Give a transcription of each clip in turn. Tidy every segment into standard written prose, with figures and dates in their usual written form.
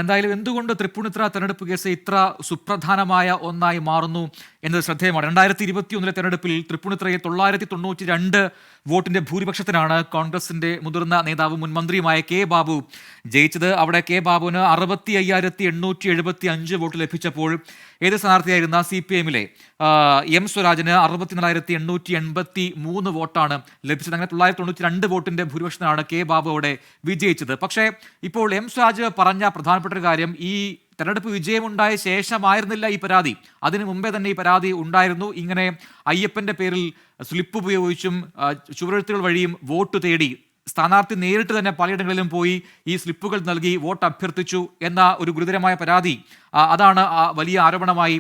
എന്തായാലും എന്തുകൊണ്ട് തൃപ്പൂണിത്തുറ തെരഞ്ഞെടുപ്പ് കേസ് ഇത്ര സുപ്രധാനമായ ഒന്നായി മാറുന്നു എന്നത് ശ്രദ്ധേയമാണ്. 2021 തെരഞ്ഞെടുപ്പിൽ തൃപ്പൂണിത്തുറയിൽ 992 വോട്ടിന്റെ ഭൂരിപക്ഷത്തിനാണ് കോൺഗ്രസിന്റെ മുതിർന്ന നേതാവ് മുൻ മന്ത്രിയുമായ കെ ബാബു ജയിച്ചത്. അവിടെ കെ ബാബുവിന് 65,875 വോട്ട് ലഭിച്ചപ്പോൾ ഏത് സ്ഥാനാർത്ഥിയായിരുന്ന CPM-ലെ എം സ്വരാജിന് 64,883 വോട്ടാണ് ലഭിച്ചത്. അങ്ങനെ 992 വോട്ടിന്റെ ഭൂരിപക്ഷത്തിനാണ് കെ ബാബു അവിടെ വിജയിച്ചത്. പക്ഷേ ഇപ്പോൾ എം സ്വരാജ് പറഞ്ഞ പ്രധാനപ്പെട്ട ഒരു കാര്യം, ഈ തെരഞ്ഞെടുപ്പ് വിജയമുണ്ടായ ശേഷമായിരുന്നില്ല ഈ പരാതി, അതിനു മുമ്പേ തന്നെ ഈ പരാതി ഉണ്ടായിരുന്നു. ഇങ്ങനെ അയ്യപ്പന്റെ പേരിൽ സ്ലിപ്പ് ഉപയോഗിച്ചും ചുവരെഴുത്തുകൾ വഴിയും വോട്ട് തേടി സ്ഥാനാർത്ഥി നേരിട്ട് തന്നെ പലയിടങ്ങളിലും പോയി ഈ സ്ലിപ്പുകൾ നൽകി വോട്ട് അഭ്യർത്ഥിച്ചു എന്ന ഒരു ഗുരുതരമായ പരാതി, അതാണ് വലിയ ആരോപണമായി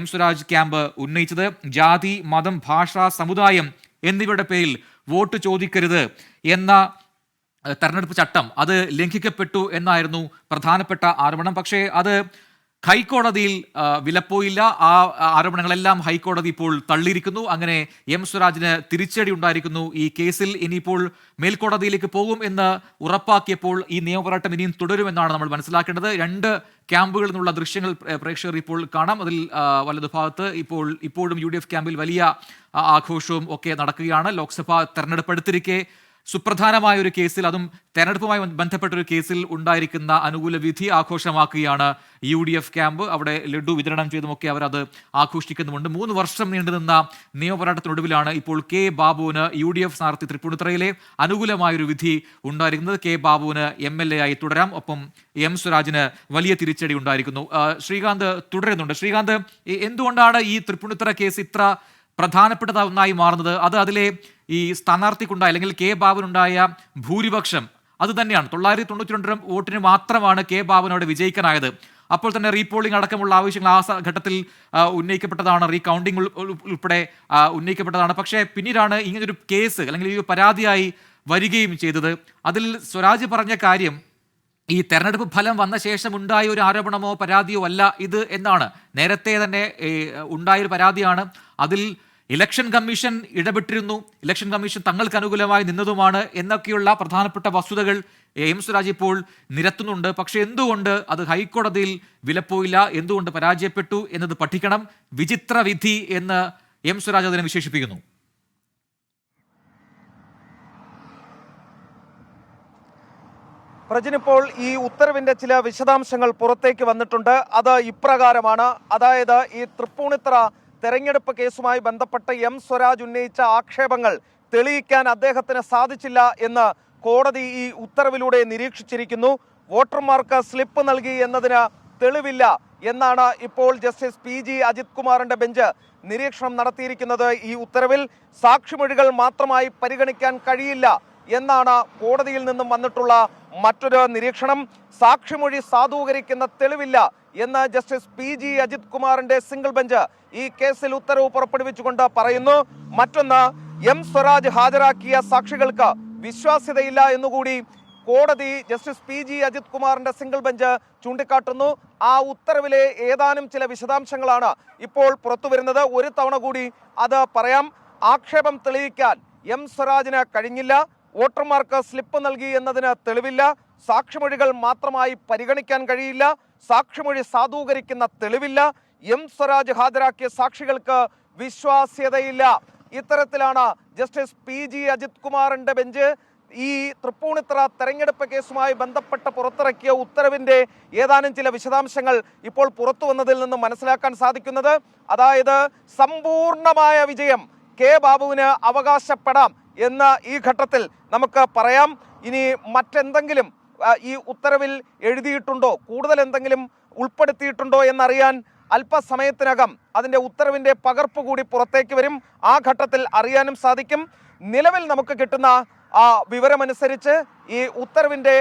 എം സ്വരാജ് ക്യാമ്പ് ഉന്നയിച്ചത്. ജാതി, മതം, ഭാഷ, സമുദായം എന്നിവയുടെ പേരിൽ വോട്ട് ചോദിക്കരുത് എന്ന തെരഞ്ഞെടുപ്പ് ചട്ടം അത് ലംഘിക്കപ്പെട്ടു എന്നായിരുന്നു പ്രധാനപ്പെട്ട ആരോപണം. പക്ഷേ അത് ഹൈക്കോടതിയിൽ വിലപ്പോയില്ല. ആ ആരോപണങ്ങളെല്ലാം ഹൈക്കോടതി ഇപ്പോൾ തള്ളിയിരിക്കുന്നു. അങ്ങനെ എം സ്വരാജിന് തിരിച്ചടി ഉണ്ടായിരിക്കുന്നു ഈ കേസിൽ. ഇനിയിപ്പോൾ മേൽക്കോടതിയിലേക്ക് പോകും എന്ന് ഉറപ്പാക്കിയപ്പോൾ ഈ നിയമപോരാട്ടം ഇനിയും തുടരുമെന്നാണ് നമ്മൾ മനസ്സിലാക്കേണ്ടത്. 2 ക്യാമ്പുകളിൽ നിന്നുള്ള ദൃശ്യങ്ങൾ പ്രേക്ഷകർ ഇപ്പോൾ കാണാം. അതിൽ വലതുഭാഗത്ത് ഇപ്പോഴും UDF ക്യാമ്പിൽ വലിയ ആഘോഷവും ഒക്കെ നടക്കുകയാണ്. ലോക്സഭാ തെരഞ്ഞെടുപ്പ് അടുത്തിരിക്കെ സുപ്രധാനമായ ഒരു കേസിൽ, അതും തെരഞ്ഞെടുപ്പുമായി ബന്ധപ്പെട്ട ഒരു കേസിൽ ഉണ്ടായിരിക്കുന്ന അനുകൂല വിധി ആഘോഷമാക്കുകയാണ് UDF ക്യാമ്പ്. അവിടെ ലഡു വിതരണം ചെയ്തുമൊക്കെ അവർ അത് ആഘോഷിക്കുന്നുമുണ്ട്. 3 വർഷം നീണ്ടുനിന്ന നിയമപോരാട്ടത്തിനൊടുവിലാണ് ഇപ്പോൾ കെ ബാബുവിന് UDF സ്ഥാനാർത്ഥി തൃപ്പൂണിത്തുറയിലെ അനുകൂലമായൊരു വിധി ഉണ്ടായിരിക്കുന്നത്. കെ ബാബുവിന് MLA ആയി തുടരാം. ഒപ്പം എം സ്വരാജിന് വലിയ തിരിച്ചടി ഉണ്ടായിരിക്കുന്നു. ശ്രീകാന്ത് തുടരുന്നുണ്ട്. ശ്രീകാന്ത്, എന്തുകൊണ്ടാണ് ഈ തൃപ്പൂണിത്തുറ കേസ് ഇത്ര പ്രധാനപ്പെട്ട ഒന്നായി മാറുന്നത്? അത് അതിലെ ഈ സ്ഥാനാർത്ഥിക്കുണ്ടായ, അല്ലെങ്കിൽ കെ ബാബുവിനുണ്ടായ ഭൂരിപക്ഷം അത് തന്നെയാണ്. 992 വോട്ടിന് മാത്രമാണ് കെ ബാബുവിനോട് വിജയിക്കാനായത്. അപ്പോൾ തന്നെ റീപോളിംഗ് അടക്കമുള്ള ആവശ്യങ്ങൾ ആ ഘട്ടത്തിൽ ഉന്നയിക്കപ്പെട്ടതാണ്, റീകൗണ്ടിംഗ് ഉൾപ്പെടെ ഉന്നയിക്കപ്പെട്ടതാണ്. പക്ഷേ പിന്നീടാണ് ഇങ്ങനൊരു കേസ് അല്ലെങ്കിൽ ഈ പരാതിയായി വരികയും ചെയ്തത്. അതിൽ സ്വരാജ് പറഞ്ഞ കാര്യം, ഈ തെരഞ്ഞെടുപ്പ് ഫലം വന്ന ശേഷം ഉണ്ടായ ഒരു ആരോപണമോ പരാതിയോ അല്ല ഇത് എന്നാണ്. നേരത്തെ തന്നെ ഉണ്ടായൊരു പരാതിയാണ്. അതിൽ ഇലക്ഷൻ കമ്മീഷൻ ഇടപെട്ടിരുന്നു, ഇലക്ഷൻ കമ്മീഷൻ തങ്ങൾക്ക് അനുകൂലമായി നിന്നതുമാണ് എന്നൊക്കെയുള്ള പ്രധാനപ്പെട്ട വസ്തുതകൾ എം സ്വരാജ് ഇപ്പോൾ നിരത്തുന്നുണ്ട്. പക്ഷെ എന്തുകൊണ്ട് അത് ഹൈക്കോടതിയിൽ വിലപ്പോയില്ല, എന്തുകൊണ്ട് പരാജയപ്പെട്ടു എന്നത് പഠിക്കണം. വിചിത്ര വിധി എന്ന് എം സ്വരാജ് അതിനെ വിശേഷിപ്പിക്കുന്നു. പ്രജിനിപ്പോൾ ഈ ഉത്തരവിന്റെ ചില വിശദാംശങ്ങൾ പുറത്തേക്ക് വന്നിട്ടുണ്ട്. അത് ഇപ്രകാരമാണ്. അതായത് ഈ തൃപ്പൂണിത്തുറ തെരഞ്ഞെടുപ്പ് കേസുമായി ബന്ധപ്പെട്ട് എം സ്വരാജ് ഉന്നയിച്ച ആക്ഷേപങ്ങൾ തെളിയിക്കാൻ അദ്ദേഹത്തിന് സാധിച്ചില്ല എന്ന് കോടതി ഈ ഉത്തരവിലൂടെ നിരീക്ഷിച്ചിരിക്കുന്നു. വോട്ടർമാർക്ക് സ്ലിപ്പ് നൽകി എന്നതിന് തെളിവില്ല എന്നാണ് ഇപ്പോൾ ജസ്റ്റിസ് PG അജിത് കുമാറിന്റെ ബെഞ്ച് നിരീക്ഷണം നടത്തിയിരിക്കുന്നത്. ഈ ഉത്തരവിൽ സാക്ഷിമൊഴികൾ മാത്രമായി പരിഗണിക്കാൻ കഴിയില്ല എന്നാണ് കോടതിയിൽ നിന്നും വന്നിട്ടുള്ള മറ്റൊരു നിരീക്ഷണം. സാക്ഷിമൊഴി സാധൂകരിക്കുന്ന തെളിവില്ല എന്ന് ജസ്റ്റിസ് PG അജിത് കുമാറിന്റെ സിംഗിൾ ബെഞ്ച് ഈ കേസിൽ ഉത്തരവ് പുറപ്പെടുവിച്ചുകൊണ്ട് പറയുന്നു. മറ്റൊന്ന്, എം സ്വരാജ് ഹാജരാക്കിയ സാക്ഷികൾക്ക് വിശ്വാസ്യതയില്ല എന്നുകൂടി കോടതി ജസ്റ്റിസ് PG അജിത് കുമാറിന്റെ സിംഗിൾ ബെഞ്ച് ചൂണ്ടിക്കാട്ടുന്നു. ആ ഉത്തരവിലെ ഏതാനും ചില വിശദാംശങ്ങളാണ് ഇപ്പോൾ പുറത്തു വരുന്നത്. ഒരു തവണ കൂടി അത് പറയാം. ആക്ഷേപം തെളിയിക്കാൻ എം സ്വരാജിന് കഴിഞ്ഞില്ല. വോട്ടർമാർക്ക് സ്ലിപ്പ് നൽകി എന്നതിന് തെളിവില്ല. സാക്ഷിമൊഴികൾ മാത്രമായി പരിഗണിക്കാൻ കഴിയില്ല. സാക്ഷിമൊഴി സാധൂകരിക്കുന്ന തെളിവില്ല. എം സ്വരാജ് ഹാജരാക്കിയ സാക്ഷികൾക്ക് വിശ്വാസ്യതയില്ല. ഇത്തരത്തിലാണ് ജസ്റ്റിസ് PG അജിത് കുമാറിന്റെ ബെഞ്ച് ഈ തൃപ്പൂണിത്തുറ തെരഞ്ഞെടുപ്പ് കേസുമായി ബന്ധപ്പെട്ട് പുറത്തിറക്കിയ ഉത്തരവിന്റെ ഏതാനും ചില വിശദാംശങ്ങൾ ഇപ്പോൾ പുറത്തു വന്നതിൽ നിന്ന് മനസ്സിലാക്കാൻ സാധിക്കുന്നത്. അതായത് സമ്പൂർണമായ വിജയം കെ ബാബുവിന് അവകാശപ്പെടാം എന്ന് ഈ ഘട്ടത്തിൽ നമുക്ക് പറയാം. ഇനി മറ്റെന്തെങ്കിലും ഈ ഉത്തരവിൽ എഴുതിയിട്ടുണ്ടോ, കൂടുതൽ എന്തെങ്കിലും ഉൾപ്പെടുത്തിയിട്ടുണ്ടോ എന്നറിയാൻ അല്പസമയത്തിനകം അതിൻ്റെ ഉത്തരവിൻ്റെ പകർപ്പ് കൂടി പുറത്തേക്ക് വരും. ആ ഘട്ടത്തിൽ അറിയാനും സാധിക്കും. നിലവിൽ നമുക്ക് കിട്ടുന്ന വിവരമനുസരിച്ച് ഈ ഉത്തരവിൻ്റെ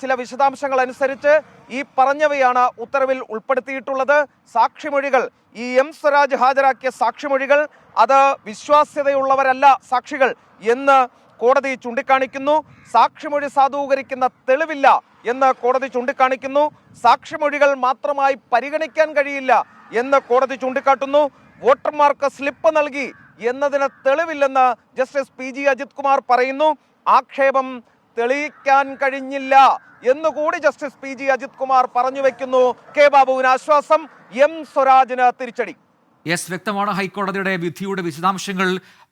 ചില വിശദാംശങ്ങൾ അനുസരിച്ച് ഈ പറഞ്ഞവയാണ് ഉത്തരവിൽ ഉൾപ്പെടുത്തിയിട്ടുള്ളത്. സാക്ഷിമൊഴികൾ, ഈ എം സ്വരാജ് ഹാജരാക്കിയ സാക്ഷിമൊഴികൾ അത് വിശ്വാസ്യതയുള്ളവരല്ല സാക്ഷികൾ എന്ന് കോടതി ചൂണ്ടിക്കാണിക്കുന്നു. സാക്ഷിമൊഴി സാധൂകരിക്കുന്ന തെളിവില്ല എന്ന് കോടതി ചൂണ്ടിക്കാണിക്കുന്നു. സാക്ഷിമൊഴികൾ മാത്രമായി പരിഗണിക്കാൻ കഴിയില്ല എന്ന് കോടതി ചൂണ്ടിക്കാട്ടുന്നു. വോട്ടർമാർക്ക് സ്ലിപ്പ് നൽകി എന്നതിന് തെളിവില്ലെന്ന് ജസ്റ്റിസ് PG അജിത് കുമാർ പറയുന്നു. ആക്ഷേപം തെളിയിക്കാൻ കഴിഞ്ഞില്ല എന്നുകൂടി ജസ്റ്റിസ് PG അജിത് കുമാർ പറഞ്ഞു വെക്കുന്നു. കെ ബാബുവിന് ആശ്വാസം, എം സ്വരാജിന് തിരിച്ചടി. യെസ്, വ്യക്തമാണ്. ഹൈക്കോടതിയുടെ വിധിയുടെ വിശദാംശങ്ങൾ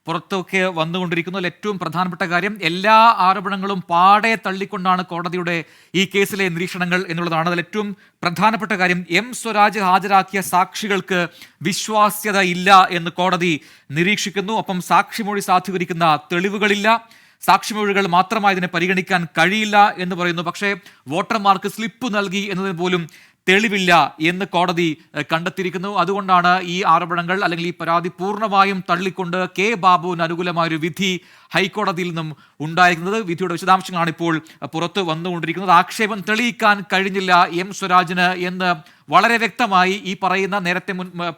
പുറത്തൊക്കെ വന്നുകൊണ്ടിരിക്കുന്നു. ഏറ്റവും പ്രധാനപ്പെട്ട കാര്യം, എല്ലാ ആരോപണങ്ങളും പാടെ തള്ളിക്കൊണ്ടാണ് കോടതിയുടെ ഈ കേസിലെ നിരീക്ഷണങ്ങൾ എന്നുള്ളതാണ്. അതിൽ ഏറ്റവും പ്രധാനപ്പെട്ട കാര്യം, എം സ്വരാജ് ഹാജരാക്കിയ സാക്ഷികൾക്ക് വിശ്വാസ്യത ഇല്ല എന്ന് കോടതി നിരീക്ഷിക്കുന്നു. ഒപ്പം സാക്ഷിമൊഴി സാധൂകരിക്കുന്ന തെളിവുകളില്ല, സാക്ഷിമൊഴികൾ മാത്രമായി ഇതിനെ പരിഗണിക്കാൻ കഴിയില്ല എന്ന് പറയുന്നു. പക്ഷേ വോട്ടർമാർക്ക് സ്ലിപ്പ് നൽകി എന്നതിന് പോലും തെളിവില്ല എന്ന് കോടതി കണ്ടെത്തിയിരിക്കുന്നു. അതുകൊണ്ടാണ് ഈ ആരോപണങ്ങൾ അല്ലെങ്കിൽ ഈ പരാതി പൂർണ്ണമായും തള്ളിക്കൊണ്ട് കെ ബാബുവിന് അനുകൂലമായൊരു വിധി ഹൈക്കോടതിയിൽ നിന്നും ഉണ്ടായിരിക്കുന്നത്. വിധിയുടെ വിശദാംശങ്ങളാണ് ഇപ്പോൾ പുറത്തു വന്നുകൊണ്ടിരിക്കുന്നത്. ആക്ഷേപം തെളിയിക്കാൻ കഴിഞ്ഞില്ല എം സ്വരാജിന് എന്ന് വളരെ വ്യക്തമായി ഈ പറയുന്ന നേരത്തെ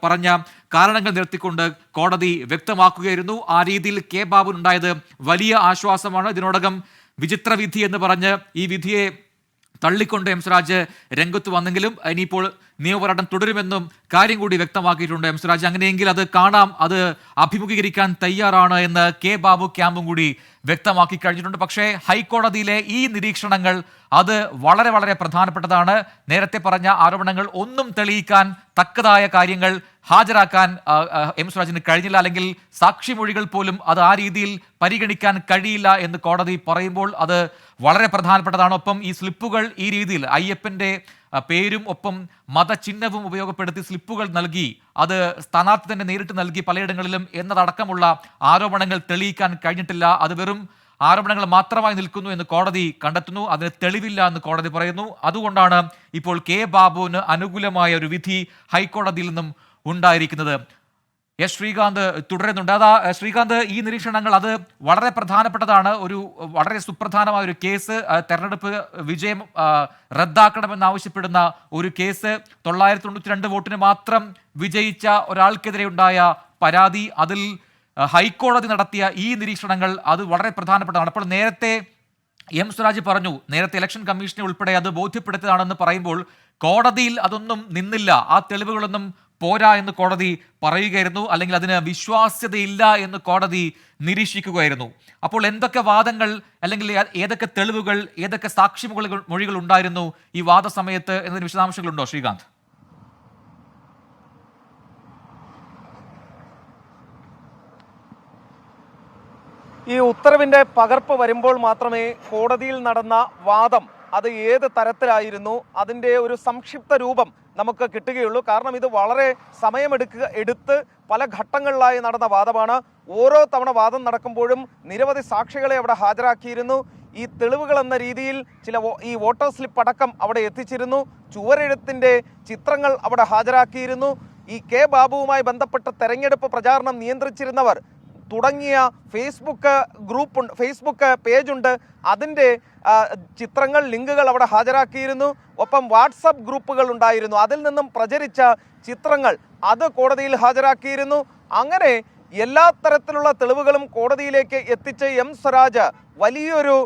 പറഞ്ഞ കാരണങ്ങൾ നിരത്തിക്കൊണ്ട് കോടതി വ്യക്തമാക്കുകയായിരുന്നു. ആ രീതിയിൽ കെ ബാബുവിനുണ്ടായത് വലിയ ആശ്വാസമാണ്. ഇതിനോടകം വിചിത്ര വിധി എന്ന് പറഞ്ഞ് ഈ വിധിയെ തള്ളിക്കൊണ്ട് എം സ്വരാജ് രംഗത്ത് വന്നെങ്കിലും ഇനിയിപ്പോൾ നിയമപോരാട്ടം തുടരുമെന്നും കാര്യം കൂടി വ്യക്തമാക്കിയിട്ടുണ്ട് എം സ്വരാജ്. അങ്ങനെയെങ്കിൽ അത് കാണാം, അത് അഭിമുഖീകരിക്കാൻ തയ്യാറാണ് എന്ന് കെ ബാബു ക്യാമ്പും കൂടി വ്യക്തമാക്കി കഴിഞ്ഞിട്ടുണ്ട്. പക്ഷേ ഹൈക്കോടതിയിലെ ഈ നിരീക്ഷണങ്ങൾ അത് വളരെ വളരെ പ്രധാനപ്പെട്ടതാണ്. നേരത്തെ പറഞ്ഞ ആരോപണങ്ങൾ ഒന്നും തെളിയിക്കാൻ തക്കതായ കാര്യങ്ങൾ ഹാജരാക്കാൻ എം സ്വരാജിന് കഴിഞ്ഞില്ല, അല്ലെങ്കിൽ സാക്ഷിമൊഴികൾ പോലും അത് ആ രീതിയിൽ പരിഗണിക്കാൻ കഴിയില്ല എന്ന് കോടതി പറയുമ്പോൾ അത് വളരെ പ്രധാനപ്പെട്ടതാണ്. ഒപ്പം ഈ സ്ലിപ്പുകൾ ഈ രീതിയിൽ അയ്യപ്പന്റെ പേരും ഒപ്പം മതചിഹ്നവും ഉപയോഗപ്പെടുത്തി സ്ലിപ്പുകൾ നൽകി, അത് സ്ഥാനാർത്ഥി തന്നെ നേരിട്ട് നൽകി പലയിടങ്ങളിലും എന്നതടക്കമുള്ള ആരോപണങ്ങൾ തെളിയിക്കാൻ കഴിഞ്ഞിട്ടില്ല. അത് വെറും ആരോപണങ്ങൾ മാത്രമായി നിൽക്കുന്നു എന്ന് കോടതി കണ്ടെത്തുന്നു. അതിന് തെളിവില്ല എന്ന് കോടതി പറയുന്നു. അതുകൊണ്ടാണ് ഇപ്പോൾ കെ ബാബുവിന് അനുകൂലമായ ഒരു വിധി ഹൈക്കോടതിയിൽ നിന്നും ഉണ്ടായിരിക്കുന്നത്. എസ് ശ്രീകാന്ത് തുടരുന്നുണ്ട്. ശ്രീകാന്ത്, ഈ നിരീക്ഷണങ്ങൾ അത് വളരെ പ്രധാനപ്പെട്ടതാണ്. ഒരു വളരെ സുപ്രധാനമായ ഒരു കേസ്, തെരഞ്ഞെടുപ്പ് വിജയം റദ്ദാക്കണമെന്നാവശ്യപ്പെടുന്ന ഒരു കേസ്, 992 വോട്ടിന് മാത്രം വിജയിച്ച ഒരാൾക്കെതിരെ ഉണ്ടായ പരാതി, അതിൽ ഹൈക്കോടതി നടത്തിയ ഈ നിരീക്ഷണങ്ങൾ അത് വളരെ പ്രധാനപ്പെട്ടതാണ്. അപ്പോൾ നേരത്തെ എം സ്വരാജ് പറഞ്ഞു, നേരത്തെ ഇലക്ഷൻ കമ്മീഷനെ ഉൾപ്പെടെ അത് ബോധ്യപ്പെടുത്തിയതാണെന്ന് പറയുമ്പോൾ കോടതിയിൽ അതൊന്നും നിന്നില്ല, ആ തെളിവുകളൊന്നും പോരാ എന്ന് കോടതി പറയുകയായിരുന്നു, അല്ലെങ്കിൽ അതിന് വിശ്വാസ്യതയില്ല എന്ന് കോടതി നിരീക്ഷിക്കുകയായിരുന്നു. അപ്പോൾ എന്തൊക്കെ വാദങ്ങൾ അല്ലെങ്കിൽ ഏതൊക്കെ തെളിവുകൾ, ഏതൊക്കെ മൊഴികൾ ഉണ്ടായിരുന്നു ഈ വാദസമയത്ത് എന്നതിന് വിശദാംശങ്ങളുണ്ടോ ശ്രീകാന്ത്? ഈ ഉത്തരവിന്റെ പകർപ്പ് വരുമ്പോൾ മാത്രമേ കോടതിയിൽ നടന്ന വാദം അത് ഏത് തരത്തിലായിരുന്നു അതിൻ്റെ ഒരു സംക്ഷിപ്ത രൂപം നമുക്ക് കിട്ടുകയുള്ളൂ. കാരണം ഇത് വളരെ എടുത്ത് പല ഘട്ടങ്ങളിലായി നടന്ന വാദമാണ്. ഓരോ തവണ വാദം നടക്കുമ്പോഴും നിരവധി സാക്ഷികളെ അവിടെ ഹാജരാക്കിയിരുന്നു. ഈ തെളിവുകൾ എന്ന രീതിയിൽ ഈ വോട്ടർ സ്ലിപ്പ് അടക്കം അവിടെ എത്തിച്ചിരുന്നു. ചുവരെഴുത്തിൻ്റെ ചിത്രങ്ങൾ അവിടെ ഹാജരാക്കിയിരുന്നു. ഈ കെ ബാബുവുമായി ബന്ധപ്പെട്ട തെരഞ്ഞെടുപ്പ് പ്രചാരണം നിയന്ത്രിച്ചിരുന്നവർ തുടങ്ങിയ ഫേസ്ബുക്ക് പേജുണ്ട്, അതിൻ്റെ ചിത്രങ്ങൾ, ലിങ്കുകൾ അവിടെ ഹാജരാക്കിയിരുന്നു. ഒപ്പം വാട്സപ്പ് ഗ്രൂപ്പുകൾ ഉണ്ടായിരുന്നു, അതിൽ നിന്നും പ്രചരിച്ച ചിത്രങ്ങൾ അത് കോടതിയിൽ ഹാജരാക്കിയിരുന്നു. അങ്ങനെ എല്ലാ തരത്തിലുള്ള തെളിവുകളും കോടതിയിലേക്ക് എത്തിച്ച് എം സ്വരാജ് വലിയൊരു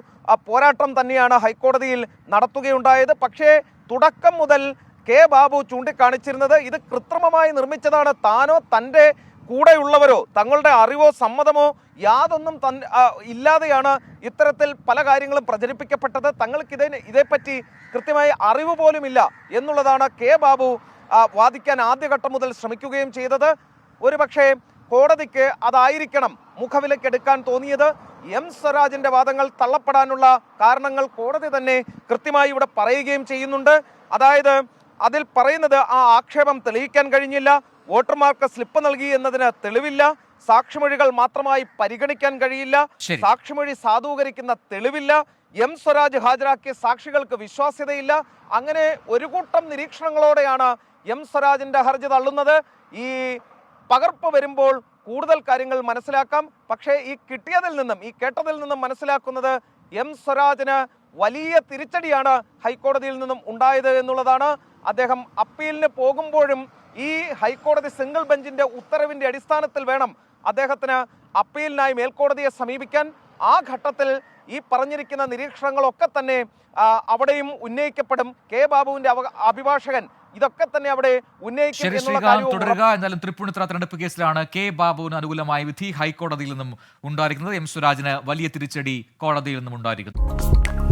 പോരാട്ടം തന്നെയാണ് ഹൈക്കോടതിയിൽ നടത്തുകയുണ്ടായത്. പക്ഷേ തുടക്കം മുതൽ കെ ബാബു ചൂണ്ടിക്കാണിച്ചിരുന്നത് ഇത് കൃത്രിമമായി നിർമ്മിച്ചതാണ്, താനോ തൻ്റെ കൂടെയുള്ളവരോ തങ്ങളുടെ അറിവോ സമ്മതമോ യാതൊന്നും ഇല്ലാതെയാണ് ഇത്തരത്തിൽ പല കാര്യങ്ങളും പ്രചരിപ്പിക്കപ്പെട്ടത്, തങ്ങൾക്ക് ഇതേപ്പറ്റി കൃത്യമായ അറിവ് പോലുമില്ല എന്നുള്ളതാണ് കെ ബാബു വാദിക്കാൻ ആദ്യഘട്ടം മുതൽ ശ്രമിക്കുകയും ചെയ്തത്. ഒരുപക്ഷെ കോടതിക്ക് അതായിരിക്കണം മുഖവിലക്കെടുക്കാൻ തോന്നിയത്. എം സ്വരാജിന്റെ വാദങ്ങൾ തള്ളപ്പെടാനുള്ള കാരണങ്ങൾ കോടതി തന്നെ കൃത്യമായി ഇവിടെ പറയുകയും ചെയ്യുന്നുണ്ട്. അതായത് അതിൽ പറയുന്നത് ആ ആക്ഷേപം തെളിയിക്കാൻ കഴിഞ്ഞില്ല, വോട്ടർമാർക്ക് സ്ലിപ്പ് നൽകി എന്നതിന് തെളിവില്ല, സാക്ഷിമൊഴികൾ മാത്രമായി പരിഗണിക്കാൻ കഴിയില്ല, സാക്ഷിമൊഴി സാധൂകരിക്കുന്ന തെളിവില്ല, എം സ്വരാജ് ഹാജരാക്കിയ സാക്ഷികൾക്ക് വിശ്വാസ്യതയില്ല. അങ്ങനെ ഒരു കൂട്ടം നിരീക്ഷണങ്ങളോടെയാണ് എം സ്വരാജിന്റെ ഹർജി തള്ളുന്നത്. ഈ പകർപ്പ് വരുമ്പോൾ കൂടുതൽ കാര്യങ്ങൾ മനസ്സിലാക്കാം. പക്ഷേ ഈ കേട്ടതിൽ നിന്നും മനസ്സിലാക്കുന്നത് എം സ്വരാജിന് വലിയ തിരിച്ചടിയാണ് ഹൈക്കോടതിയിൽ നിന്നും ഉണ്ടായത് എന്നുള്ളതാണ്. അദ്ദേഹം അപ്പീലിന് പോകുമ്പോഴും ഈ ഹൈക്കോടതി സിംഗിൾ ബെഞ്ചിന്റെ ഉത്തരവിന്റെ അടിസ്ഥാനത്തിൽ വേണം അദ്ദേഹത്തിന് അപ്പീലിനായി മേൽക്കോടതിയെ സമീപിക്കാൻ. ആ ഘട്ടത്തിൽ ഈ പറഞ്ഞിരിക്കുന്ന നിരീക്ഷണങ്ങളൊക്കെ തന്നെ അവിടെയും ഉന്നയിക്കപ്പെടും. കെ ബാബുവിന്റെ അഭിഭാഷകൻ ഇതൊക്കെ തന്നെ അവിടെ ഉന്നയിക്കും എന്നുള്ള കാര്യം തുടരുക. എന്നാലും തൃപ്പൂണിത്തുറ തെരഞ്ഞെടുപ്പ് കേസിലാണ് കെ ബാബുവിന് അനുകൂലമായ വിധി ഹൈക്കോടതിയിൽ നിന്നും ഉണ്ടായിരിക്കുന്നത്. എം സ്വരാജിന് വലിയ തിരിച്ചടി കോടതിയിൽ നിന്നും ഉണ്ടായിരിക്കുന്നു.